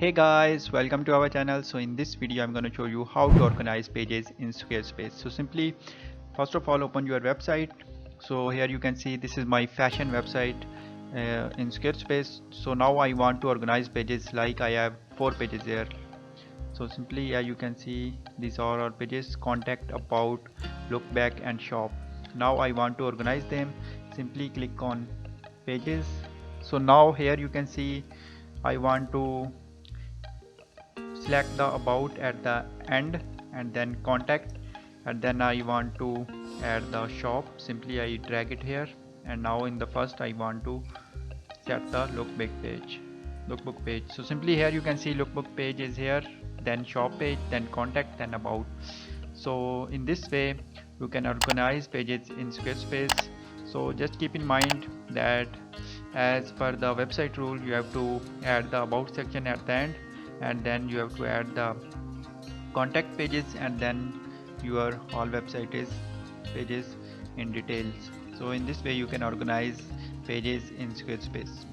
Hey guys, welcome to our channel. So in this video I'm going to show you how to organize pages in Squarespace. So simply first of all open your website. So here you can see this is my fashion website in Squarespace. So now I want to organize pages, like I have 4 pages here. So simply you can see these are our pages: contact, about, look back and shop. Now I want to organize them. Simply click on pages. So now here you can see I want to select the about at the end and then contact, and then I want to add the shop. Simply I drag it here, and now in the first I want to set the lookbook page. So simply here you can see lookbook page is here, then shop page, then contact, then about. So in this way you can organize pages in Squarespace. So just keep in mind that as per the website rule you have to add the about section at the end, and then you have to add the contact pages, and then your whole website is pages in details. So in this way you can organize pages in Squarespace.